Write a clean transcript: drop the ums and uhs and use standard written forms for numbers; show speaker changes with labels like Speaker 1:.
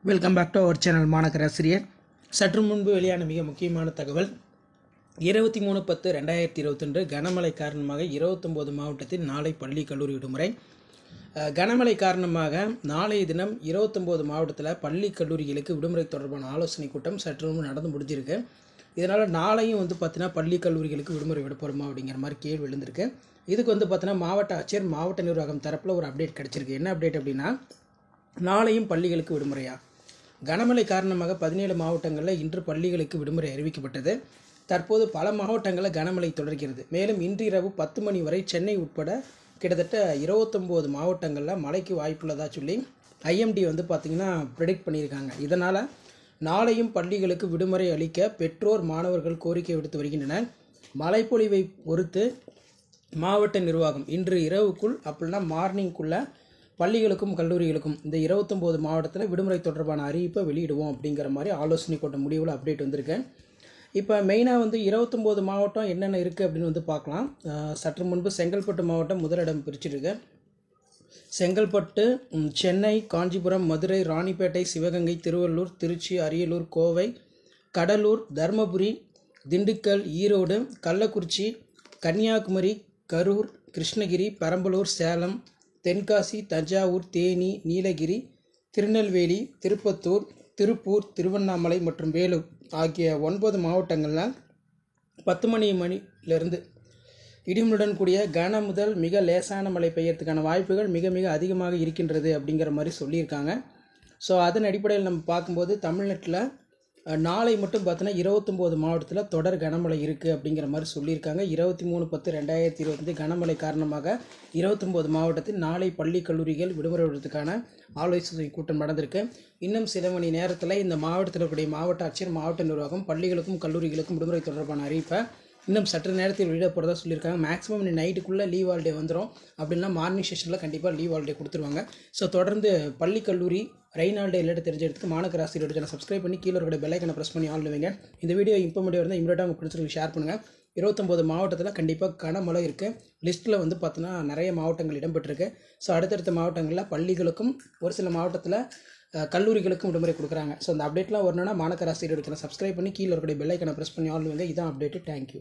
Speaker 1: Welcome back to our channel மாணக்கர் ஆசிரியர். சற்று முன்பு வெளியான மிக முக்கியமான தகவல் 23/10/2022 கனமழை காரணமாக 29 மாவட்டத்தில் நாளை பள்ளி கல்லூரி விடுமுறை. கனமழை காரணமாக நாளைய தினம் 29 மாவட்டத்தில் பள்ளி கல்லூரிகளுக்கு விடுமுறை தொடர்பான ஆலோசனை கூட்டம் சற்று முன்பு நடந்து முடிஞ்சிருக்கு. இதனால் நாளையும் பார்த்தீங்கன்னா பள்ளி கல்லூரிகளுக்கு விடுமுறை விட போகிறோமா அப்படிங்கிற மாதிரி கேள்வி எழுந்திருக்கு. இதுக்கு பார்த்தீங்கன்னா மாவட்ட ஆட்சியர் மாவட்ட நிர்வாகம் தரப்பில் ஒரு அப்டேட் கிடச்சிருக்கு. என்ன அப்டேட் அப்படின்னா, நாளையும் பள்ளிகளுக்கு விடுமுறையா? கனமழை காரணமாக 17 மாவட்டங்களில் இன்று பள்ளிகளுக்கு விடுமுறை அறிவிக்கப்பட்டது. தற்போது பல மாவட்டங்களில் கனமழை தொடர்கிறது. மேலும் இன்று இரவு 10 மணி வரை சென்னை உட்பட கிட்டத்தட்ட 29 மாவட்டங்களில் மழைக்கு வாய்ப்புள்ளதாக சொல்லி ஐஎம்டி பார்த்திங்கன்னா ப்ரெடிக்ட் பண்ணியிருக்காங்க. இதனால் நாளையும் பள்ளிகளுக்கு விடுமுறை அளிக்க பெற்றோர் மாணவர்கள் கோரிக்கை விடுத்து வருகின்றனர். மழைப்பொழிவை பொறுத்து மாவட்ட நிர்வாகம் இன்று இரவுக்குள் அப்படின்னா மார்னிங்குள்ளே பள்ளிகளுக்கும் கல்லூரிகளுக்கும் இந்த 29 மாவட்டத்தில் விடுமுறை தொடர்பான அறிவிப்பை வெளியிடுவோம் அப்படிங்கிற மாதிரி ஆலோசனை கொண்ட முடிவில் அப்டேட் வந்திருக்கேன். இப்போ மெயினாக 29 மாவட்டம் என்னென்ன இருக்குது அப்படின்னு பார்க்கலாம். சற்று முன்பு செங்கல்பட்டு மாவட்டம் முதலிடம் பிரிச்சிருக்கு. செங்கல்பட்டு, சென்னை, காஞ்சிபுரம், மதுரை, ராணிப்பேட்டை, சிவகங்கை, திருவள்ளூர், திருச்சி, அரியலூர், கோவை, கடலூர், தருமபுரி, திண்டுக்கல், ஈரோடு, கள்ளக்குறிச்சி, கன்னியாகுமரி, கரூர், கிருஷ்ணகிரி, பெரம்பலூர், சேலம், தென்காசி, தஞ்சாவூர், தேனி, நீலகிரி, திருநெல்வேலி, திருப்பத்தூர், திருப்பூர், திருவண்ணாமலை மற்றும் வேலூர் ஆகிய 9 மாவட்டங்களில் 10 மணிலிருந்து இடிமுடன் கூடிய கன முதல் மிக லேசான மழை பெய்யறதுக்கான வாய்ப்புகள் மிக மிக அதிகமாக இருக்கின்றது அப்படிங்கிற மாதிரி சொல்லியிருக்காங்க. ஸோ அதன் அடிப்படையில் நம்ம பார்க்கும்போது தமிழ்நாட்டில் நாளை மட்டும் பார்த்தீங்கன்னா 29 மாவட்டத்தில் தொடர் கனமழை இருக்குது அப்படிங்கிற மாதிரி சொல்லியிருக்காங்க. 23/10/2022 கனமழை காரணமாக 29 மாவட்டத்தில் நாளை பள்ளி கல்லூரிகள் விடுமுறை விடுறதுக்கான ஆலோசனை கூட்டம் நடந்திருக்கு. இன்னும் சில மணி நேரத்தில் இந்த மாவட்டத்தில் இருக்கக்கூடிய மாவட்ட ஆட்சியர் மாவட்ட நிர்வாகம் பள்ளிகளுக்கும் கல்லூரிகளுக்கும் விடுமுறை தொடர்பான அறிவிப்பை இன்னும் சற்று நேரத்தில் வெளியிட போகிறதா சொல்லியிருக்காங்க. மேக்ஸிமம் நைட்டுக்குள்ளே லீவ் ஹாலிடே வந்துடும். அப்படின்னா மார்னிங் செஷனில் கண்டிப்பாக லீவ் ஹாலிடே கொடுத்துருவாங்க. ஸோ தொடர்ந்து பள்ளி கல்லூரி ரெயின் ஹாலிடே எல்லாத்தையும் தெரிஞ்செடுத்துக்கு மாணக்கர் ஆசிரியர் சேனல் சப்ஸ்கிரைப் பண்ணி கீழே இருக்கிற பெல் ஐக்கனை ப்ரெஸ் பண்ணி ஆல் வைங்க. இந்த வீடியோ இம்பார்ட்டன்ட் இருந்தால் இமீடியட்டாக உங்கள் ஃப்ரெண்ட்ஸுக்கு ஷேர் பண்ணுங்கள். 29 மாவட்டத்தில் கண்டிப்பாக கனமழை இருக்குது. லிஸ்ட்டில் பார்த்தீங்கன்னா நிறைய மாவட்டங்கள் இடம்பெற்றிருக்கு. ஸோ அடுத்தடுத்த மாவட்டங்களில் பள்ளிகளுக்கும் ஒரு சில மாவட்டத்தில் கல்லூரிகளுக்கும் விடுமுறை கொடுக்குறாங்க. ஸோ அந்த அப்டேட்லாம் வரணும்னா மாணக்கர் ஆசிரியர் சேனல் சப்ஸ்கிரைப் பண்ணி கீழே இருக்கிற பெல் ஐக்கனை ப்ரெஸ் பண்ணி ஆல் வைங்க. இதான் அப்டேட்டு. தேங்க்யூ.